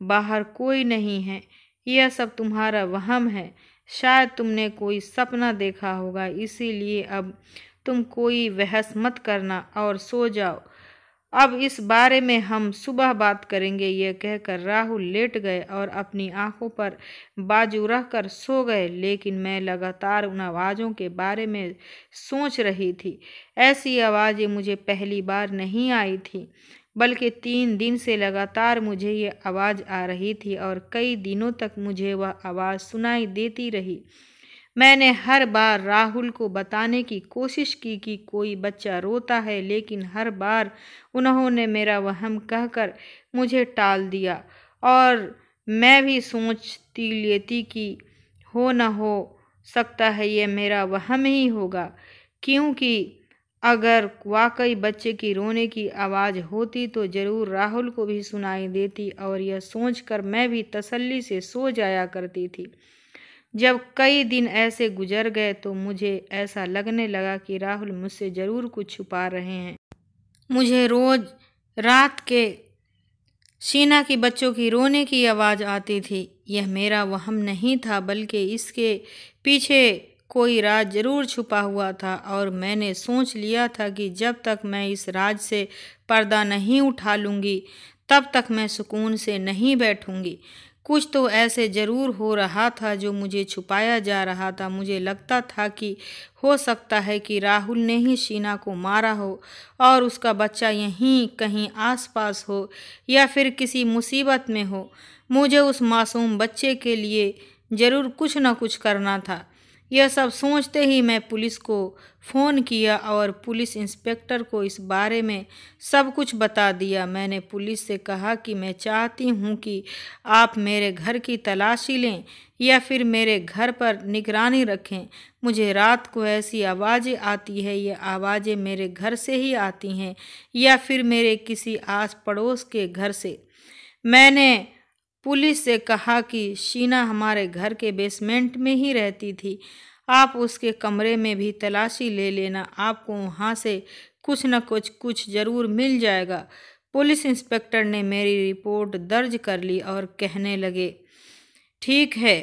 बाहर कोई नहीं है। यह सब तुम्हारा वहम है। शायद तुमने कोई सपना देखा होगा, इसीलिए अब तुम कोई बहस मत करना और सो जाओ। अब इस बारे में हम सुबह बात करेंगे। यह कहकर राहुल लेट गए और अपनी आंखों पर बाजू रखकर सो गए। लेकिन मैं लगातार उन आवाज़ों के बारे में सोच रही थी। ऐसी आवाज़ें मुझे पहली बार नहीं आई थी, बल्कि 3 दिन से लगातार मुझे ये आवाज़ आ रही थी और कई दिनों तक मुझे वह आवाज़ सुनाई देती रही। मैंने हर बार राहुल को बताने की कोशिश की कि कोई बच्चा रोता है, लेकिन हर बार उन्होंने मेरा वहम कहकर मुझे टाल दिया और मैं भी सोचती लेती कि हो न हो सकता है ये मेरा वहम ही होगा, क्योंकि अगर वाकई बच्चे की रोने की आवाज़ होती तो ज़रूर राहुल को भी सुनाई देती और यह सोचकर मैं भी तसल्ली से सो जाया करती थी। जब कई दिन ऐसे गुजर गए तो मुझे ऐसा लगने लगा कि राहुल मुझसे ज़रूर कुछ छुपा रहे हैं। मुझे रोज़ रात के शीना की बच्चों की रोने की आवाज़ आती थी। यह मेरा वहम नहीं था, बल्कि इसके पीछे कोई राज ज़रूर छुपा हुआ था और मैंने सोच लिया था कि जब तक मैं इस राज से पर्दा नहीं उठा लूँगी तब तक मैं सुकून से नहीं बैठूँगी। कुछ तो ऐसे ज़रूर हो रहा था जो मुझे छुपाया जा रहा था। मुझे लगता था कि हो सकता है कि राहुल ने ही शीना को मारा हो और उसका बच्चा यहीं कहीं आसपास हो या फिर किसी मुसीबत में हो। मुझे उस मासूम बच्चे के लिए ज़रूर कुछ न कुछ करना था। यह सब सोचते ही मैं पुलिस को फ़ोन किया और पुलिस इंस्पेक्टर को इस बारे में सब कुछ बता दिया। मैंने पुलिस से कहा कि मैं चाहती हूँ कि आप मेरे घर की तलाशी लें या फिर मेरे घर पर निगरानी रखें। मुझे रात को ऐसी आवाज़ें आती है, ये आवाज़ें मेरे घर से ही आती हैं या फिर मेरे किसी आस पड़ोस के घर से। मैंने पुलिस से कहा कि शीना हमारे घर के बेसमेंट में ही रहती थी। आप उसके कमरे में भी तलाशी ले लेना, आपको वहाँ से कुछ न कुछ जरूर मिल जाएगा। पुलिस इंस्पेक्टर ने मेरी रिपोर्ट दर्ज कर ली और कहने लगे, ठीक है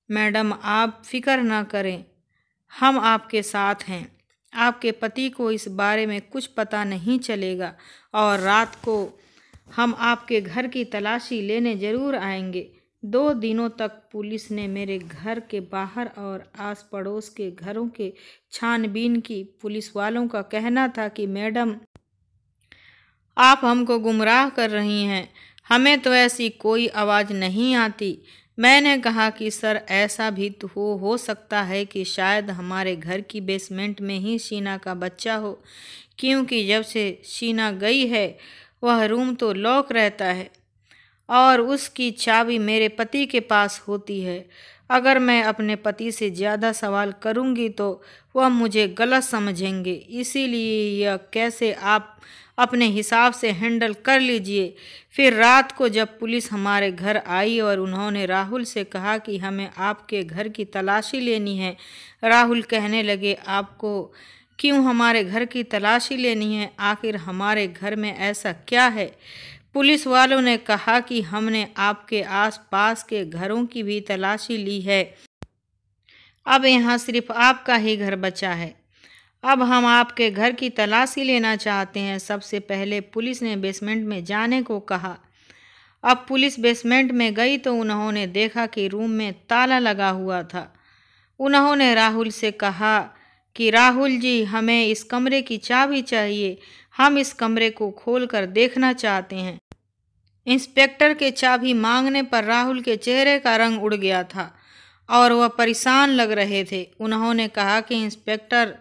मैडम, आप फिक्र न करें, हम आपके साथ हैं। आपके पति को इस बारे में कुछ पता नहीं चलेगा और रात को हम आपके घर की तलाशी लेने जरूर आएंगे। 2 दिनों तक पुलिस ने मेरे घर के बाहर और आस पड़ोस के घरों के छानबीन की। पुलिस वालों का कहना था कि मैडम, आप हमको गुमराह कर रही हैं, हमें तो ऐसी कोई आवाज़ नहीं आती। मैंने कहा कि सर, ऐसा भी तो हो सकता है कि शायद हमारे घर की बेसमेंट में ही शीना का बच्चा हो, क्योंकि जब से शीना गई है वह रूम तो लॉक रहता है और उसकी चाबी मेरे पति के पास होती है। अगर मैं अपने पति से ज़्यादा सवाल करूंगी तो वह मुझे गलत समझेंगे, इसीलिए यह कैसे आप अपने हिसाब से हैंडल कर लीजिए। फिर रात को जब पुलिस हमारे घर आई और उन्होंने राहुल से कहा कि हमें आपके घर की तलाशी लेनी है। राहुल कहने लगे, आपको क्यों हमारे घर की तलाशी लेनी है? आखिर हमारे घर में ऐसा क्या है? पुलिस वालों ने कहा कि हमने आपके आसपास के घरों की भी तलाशी ली है, अब यहाँ सिर्फ आपका ही घर बचा है। अब हम आपके घर की तलाशी लेना चाहते हैं। सबसे पहले पुलिस ने बेसमेंट में जाने को कहा। अब पुलिस बेसमेंट में गई तो उन्होंने देखा कि रूम में ताला लगा हुआ था। उन्होंने राहुल से कहा कि राहुल जी, हमें इस कमरे की चाबी चाहिए, हम इस कमरे को खोलकर देखना चाहते हैं। इंस्पेक्टर के चाबी मांगने पर राहुल के चेहरे का रंग उड़ गया था और वह परेशान लग रहे थे। उन्होंने कहा कि इंस्पेक्टर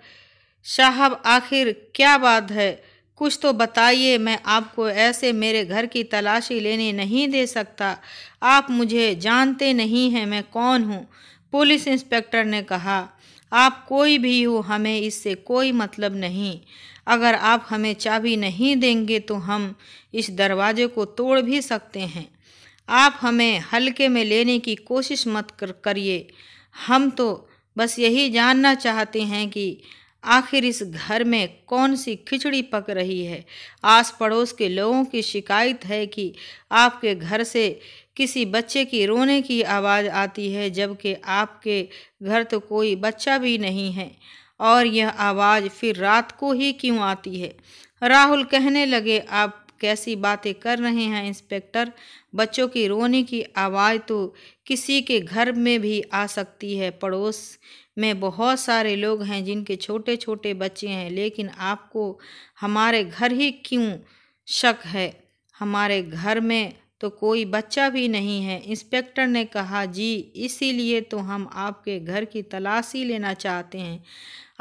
साहब, आखिर क्या बात है, कुछ तो बताइए। मैं आपको ऐसे मेरे घर की तलाशी लेने नहीं दे सकता। आप मुझे जानते नहीं हैं, मैं कौन हूँ। पुलिस इंस्पेक्टर ने कहा, आप कोई भी हो, हमें इससे कोई मतलब नहीं। अगर आप हमें चाबी नहीं देंगे तो हम इस दरवाजे को तोड़ भी सकते हैं। आप हमें हल्के में लेने की कोशिश मत करिए। हम तो बस यही जानना चाहते हैं कि आखिर इस घर में कौन सी खिचड़ी पक रही है। आस पड़ोस के लोगों की शिकायत है कि आपके घर से किसी बच्चे की रोने की आवाज़ आती है, जबकि आपके घर तो कोई बच्चा भी नहीं है, और यह आवाज़ फिर रात को ही क्यों आती है? राहुल कहने लगे, आप कैसी बातें कर रहे हैं इंस्पेक्टर? बच्चों की रोने की आवाज़ तो किसी के घर में भी आ सकती है। पड़ोस में बहुत सारे लोग हैं जिनके छोटे छोटे बच्चे हैं, लेकिन आपको हमारे घर ही क्यों शक है? हमारे घर में तो कोई बच्चा भी नहीं है। इंस्पेक्टर ने कहा, जी, इसीलिए तो हम आपके घर की तलाशी लेना चाहते हैं।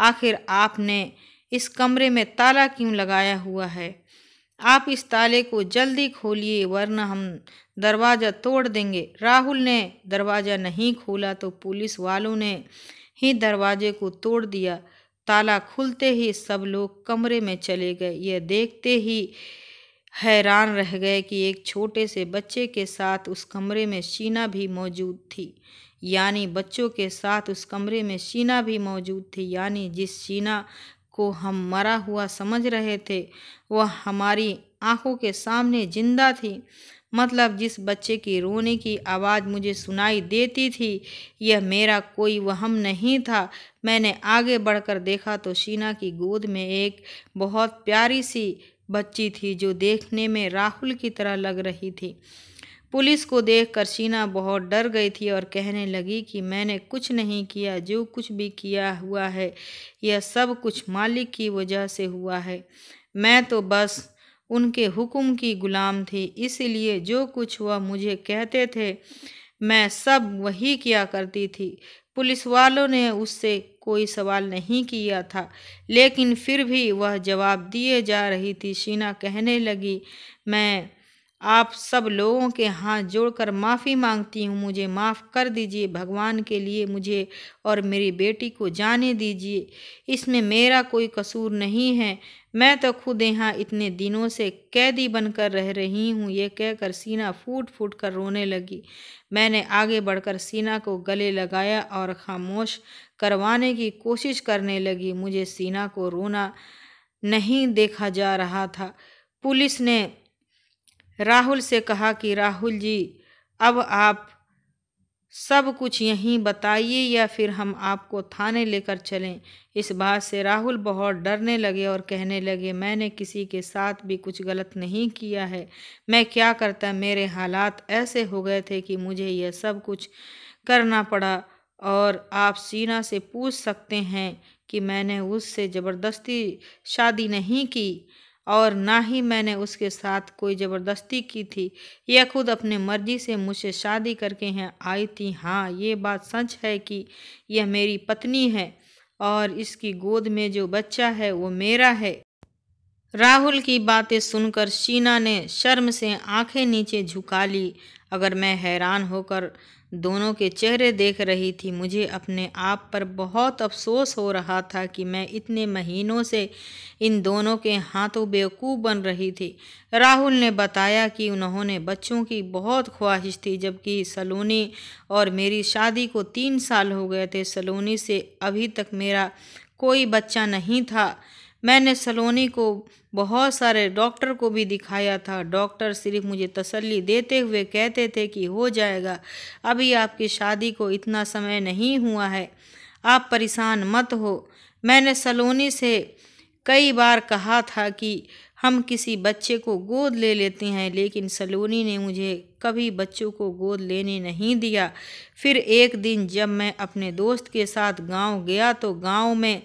आखिर आपने इस कमरे में ताला क्यों लगाया हुआ है? आप इस ताले को जल्दी खोलिए, वरना हम दरवाज़ा तोड़ देंगे। राहुल ने दरवाज़ा नहीं खोला तो पुलिस वालों ने ही दरवाजे को तोड़ दिया। ताला खुलते ही सब लोग कमरे में चले गए। यह देखते ही हैरान रह गए कि एक छोटे से बच्चे के साथ उस कमरे में शीना भी मौजूद थी। यानी बच्चों के साथ उस कमरे में शीना भी मौजूद थी। यानी जिस शीना को हम मरा हुआ समझ रहे थे वह हमारी आंखों के सामने जिंदा थी। मतलब जिस बच्चे की रोने की आवाज़ मुझे सुनाई देती थी, यह मेरा कोई वहम नहीं था। मैंने आगे बढ़कर देखा तो शीना की गोद में एक बहुत प्यारी सी बच्ची थी जो देखने में राहुल की तरह लग रही थी। पुलिस को देखकर शीना बहुत डर गई थी और कहने लगी कि मैंने कुछ नहीं किया, जो कुछ भी किया हुआ है यह सब कुछ मालिक की वजह से हुआ है। मैं तो बस उनके हुक्म की गुलाम थी, इसलिए जो कुछ वह मुझे कहते थे मैं सब वही किया करती थी। पुलिस वालों ने उससे कोई सवाल नहीं किया था, लेकिन फिर भी वह जवाब दिए जा रही थी। शीना कहने लगी, मैं आप सब लोगों के हाथ जोड़कर माफ़ी मांगती हूँ, मुझे माफ़ कर दीजिए। भगवान के लिए मुझे और मेरी बेटी को जाने दीजिए, इसमें मेरा कोई कसूर नहीं है। मैं तो खुद यहाँ इतने दिनों से कैदी बनकर रह रही हूँ। ये कहकर शीना फूट फूट कर रोने लगी। मैंने आगे बढ़कर शीना को गले लगाया और खामोश करवाने की कोशिश करने लगी। मुझे शीना को रोना नहीं देखा जा रहा था। पुलिस ने राहुल से कहा कि राहुल जी, अब आप सब कुछ यहीं बताइए या फिर हम आपको थाने लेकर चलें। इस बात से राहुल बहुत डरने लगे और कहने लगे, मैंने किसी के साथ भी कुछ गलत नहीं किया है। मैं क्या करता, मेरे हालात ऐसे हो गए थे कि मुझे यह सब कुछ करना पड़ा। और आप शीना से पूछ सकते हैं कि मैंने उससे ज़बरदस्ती शादी नहीं की और ना ही मैंने उसके साथ कोई ज़बरदस्ती की थी। यह खुद अपने मर्जी से मुझसे शादी करके यहाँ आई थी। हाँ, ये बात सच है कि यह मेरी पत्नी है और इसकी गोद में जो बच्चा है वो मेरा है। राहुल की बातें सुनकर शीना ने शर्म से आंखें नीचे झुका ली। अगर मैं हैरान होकर दोनों के चेहरे देख रही थी, मुझे अपने आप पर बहुत अफसोस हो रहा था कि मैं इतने महीनों से इन दोनों के हाथों बेवकूफ़ बन रही थी। राहुल ने बताया कि उन्होंने बच्चों की बहुत ख्वाहिश थी, जबकि सलोनी और मेरी शादी को 3 साल हो गए थे। सलोनी से अभी तक मेरा कोई बच्चा नहीं था। मैंने सलोनी को बहुत सारे डॉक्टर को भी दिखाया था। डॉक्टर सिर्फ मुझे तसल्ली देते हुए कहते थे कि हो जाएगा, अभी आपकी शादी को इतना समय नहीं हुआ है, आप परेशान मत हो। मैंने सलोनी से कई बार कहा था कि हम किसी बच्चे को गोद ले लेते हैं, लेकिन सलोनी ने मुझे कभी बच्चों को गोद लेने नहीं दिया। फिर एक दिन जब मैं अपने दोस्त के साथ गांव गया तो गांव में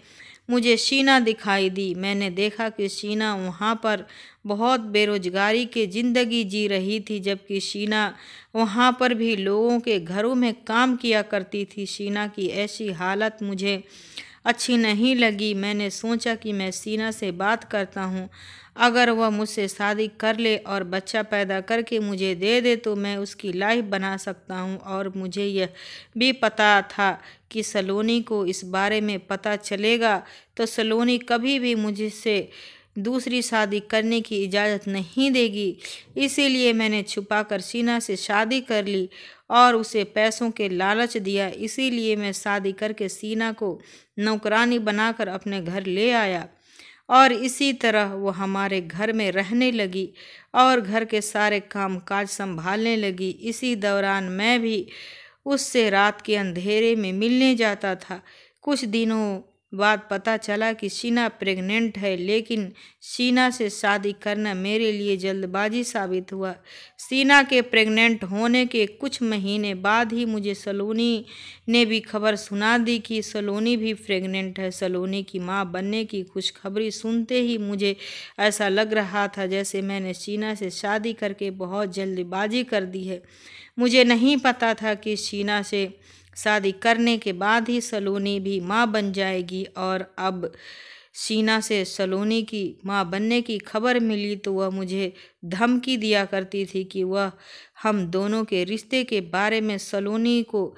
मुझे शीना दिखाई दी। मैंने देखा कि शीना वहाँ पर बहुत बेरोजगारी की ज़िंदगी जी रही थी, जबकि शीना वहाँ पर भी लोगों के घरों में काम किया करती थी। शीना की ऐसी हालत मुझे अच्छी नहीं लगी। मैंने सोचा कि मैं शीना से बात करता हूँ, अगर वह मुझसे शादी कर ले और बच्चा पैदा करके मुझे दे दे तो मैं उसकी लाइफ बना सकता हूँ। और मुझे यह भी पता था कि सलोनी को इस बारे में पता चलेगा तो सलोनी कभी भी मुझसे दूसरी शादी करने की इजाज़त नहीं देगी। इसीलिए मैंने छुपाकर शीना से शादी कर ली और उसे पैसों के लालच दिया। इसीलिए मैं शादी करके शीना को नौकरानी बनाकर अपने घर ले आया और इसी तरह वो हमारे घर में रहने लगी और घर के सारे काम काज संभालने लगी। इसी दौरान मैं भी उससे रात के अंधेरे में मिलने जाता था। कुछ दिनों बाद पता चला कि शीना प्रेग्नेंट है, लेकिन शीना से शादी करना मेरे लिए जल्दबाजी साबित हुआ। शीना के प्रेग्नेंट होने के कुछ महीने बाद ही मुझे सलोनी ने भी खबर सुना दी कि सलोनी भी प्रेग्नेंट है। सलोनी की मां बनने की खुशखबरी सुनते ही मुझे ऐसा लग रहा था जैसे मैंने शीना से शादी करके बहुत जल्दबाजी कर दी है। मुझे नहीं पता था कि शीना से शादी करने के बाद ही सलोनी भी मां बन जाएगी। और अब शीना से सलोनी की मां बनने की खबर मिली तो वह मुझे धमकी दिया करती थी कि वह हम दोनों के रिश्ते के बारे में सलोनी को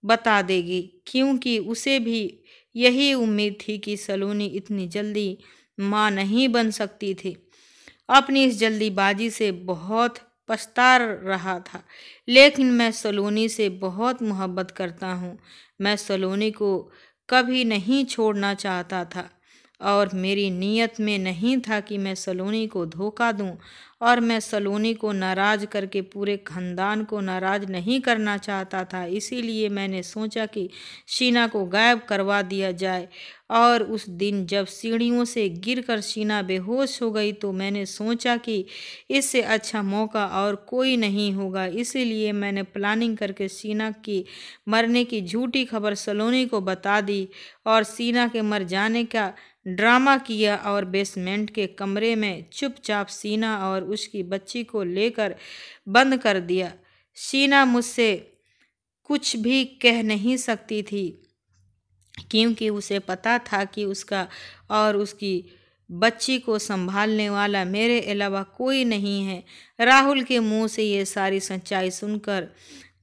बता देगी, क्योंकि उसे भी यही उम्मीद थी कि सलोनी इतनी जल्दी मां नहीं बन सकती थी। अपनी इस जल्दीबाजी से बहुत पछता रहा था, लेकिन मैं सलोनी से बहुत मोहब्बत करता हूँ। मैं सलोनी को कभी नहीं छोड़ना चाहता था और मेरी नीयत में नहीं था कि मैं सलोनी को धोखा दूं। और मैं सलोनी को नाराज़ करके पूरे खानदान को नाराज़ नहीं करना चाहता था। इसीलिए मैंने सोचा कि शीना को गायब करवा दिया जाए। और उस दिन जब सीढ़ियों से गिरकर शीना बेहोश हो गई तो मैंने सोचा कि इससे अच्छा मौका और कोई नहीं होगा। इसीलिए मैंने प्लानिंग करके शीना की मरने की झूठी खबर सलोनी को बता दी और शीना के मर जाने का ड्रामा किया और बेसमेंट के कमरे में चुपचाप शीना और उसकी बच्ची को लेकर बंद कर दिया। शीना मुझसे कुछ भी कह नहीं सकती थी, क्योंकि उसे पता था कि उसका और उसकी बच्ची को संभालने वाला मेरे अलावा कोई नहीं है। राहुल के मुंह से ये सारी सच्चाई सुनकर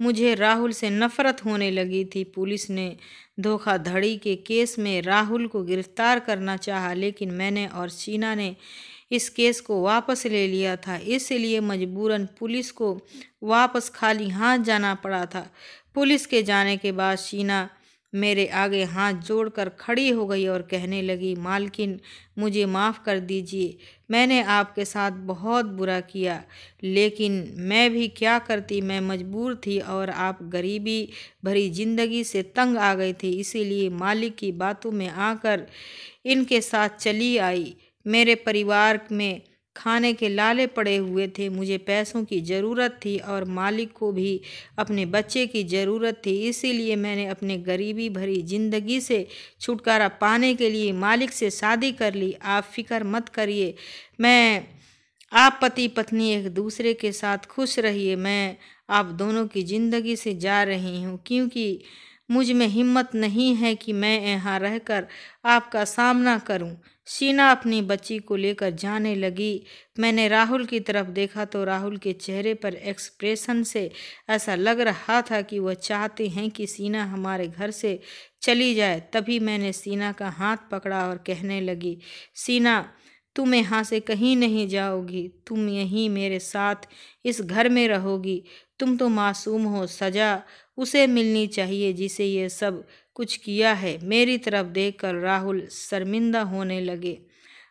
मुझे राहुल से नफरत होने लगी थी। पुलिस ने धोखाधड़ी के केस में राहुल को गिरफ्तार करना चाहा, लेकिन मैंने और शीना ने इस केस को वापस ले लिया था। इसलिए मजबूरन पुलिस को वापस खाली हाथ जाना पड़ा था। पुलिस के जाने के बाद शीना मेरे आगे हाथ जोड़कर खड़ी हो गई और कहने लगी, मालकिन मुझे माफ़ कर दीजिए, मैंने आपके साथ बहुत बुरा किया, लेकिन मैं भी क्या करती, मैं मजबूर थी और आप गरीबी भरी जिंदगी से तंग आ गई थी, इसीलिए मालिक की बातों में आकर इनके साथ चली आई। मेरे परिवार में खाने के लाले पड़े हुए थे, मुझे पैसों की ज़रूरत थी और मालिक को भी अपने बच्चे की ज़रूरत थी, इसीलिए मैंने अपने गरीबी भरी ज़िंदगी से छुटकारा पाने के लिए मालिक से शादी कर ली। आप फिक्र मत करिए, मैं आप पति पत्नी एक दूसरे के साथ खुश रहिए। मैं आप दोनों की ज़िंदगी से जा रही हूँ, क्योंकि मुझ में हिम्मत नहीं है कि मैं यहाँ रहकर आपका सामना करूं। शीना अपनी बच्ची को लेकर जाने लगी। मैंने राहुल की तरफ देखा तो राहुल के चेहरे पर एक्सप्रेशन से ऐसा लग रहा था कि वह चाहते हैं कि शीना हमारे घर से चली जाए। तभी मैंने शीना का हाथ पकड़ा और कहने लगी, शीना, तुम यहाँ से कहीं नहीं जाओगी, तुम यहीं मेरे साथ इस घर में रहोगी। तुम तो मासूम हो, सजा उसे मिलनी चाहिए जिसे ये सब कुछ किया है। मेरी तरफ देखकर राहुल शर्मिंदा होने लगे।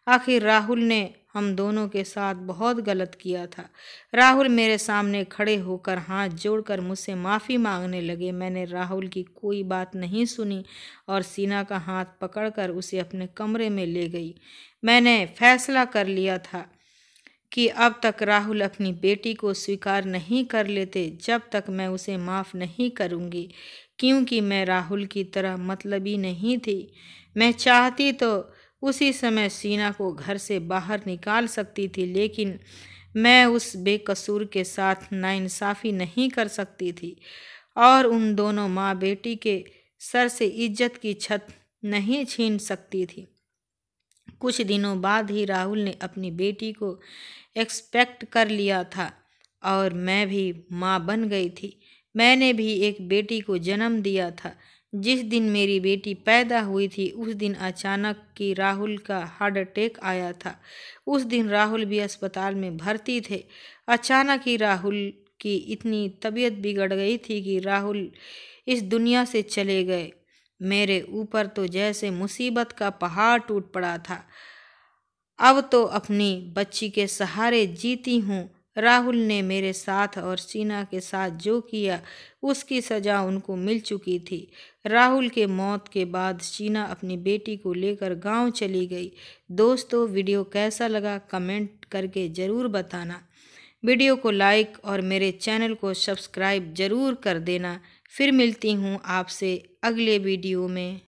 आखिर राहुल ने हम दोनों के साथ बहुत गलत किया था। राहुल मेरे सामने खड़े होकर हाथ जोड़कर मुझसे माफ़ी मांगने लगे। मैंने राहुल की कोई बात नहीं सुनी और शीना का हाथ पकड़कर उसे अपने कमरे में ले गई। मैंने फैसला कर लिया था कि अब तक राहुल अपनी बेटी को स्वीकार नहीं कर लेते जब तक मैं उसे माफ़ नहीं करूंगी, क्योंकि मैं राहुल की तरह मतलबी नहीं थी। मैं चाहती तो उसी समय शीना को घर से बाहर निकाल सकती थी, लेकिन मैं उस बेकसूर के साथ नाइंसाफ़ी नहीं कर सकती थी और उन दोनों माँ बेटी के सर से इज्जत की छत नहीं छीन सकती थी। कुछ दिनों बाद ही राहुल ने अपनी बेटी को एक्सपेक्ट कर लिया था और मैं भी माँ बन गई थी। मैंने भी एक बेटी को जन्म दिया था। जिस दिन मेरी बेटी पैदा हुई थी उस दिन अचानक कि राहुल का हार्ट अटैक आया था। उस दिन राहुल भी अस्पताल में भर्ती थे। अचानक ही राहुल की इतनी तबीयत बिगड़ गई थी कि राहुल इस दुनिया से चले गए। मेरे ऊपर तो जैसे मुसीबत का पहाड़ टूट पड़ा था। अब तो अपनी बच्ची के सहारे जीती हूँ। राहुल ने मेरे साथ और शीना के साथ जो किया उसकी सज़ा उनको मिल चुकी थी। राहुल के मौत के बाद शीना अपनी बेटी को लेकर गांव चली गई। दोस्तों, वीडियो कैसा लगा कमेंट करके ज़रूर बताना। वीडियो को लाइक और मेरे चैनल को सब्सक्राइब ज़रूर कर देना। फिर मिलती हूँ आपसे अगले वीडियो में।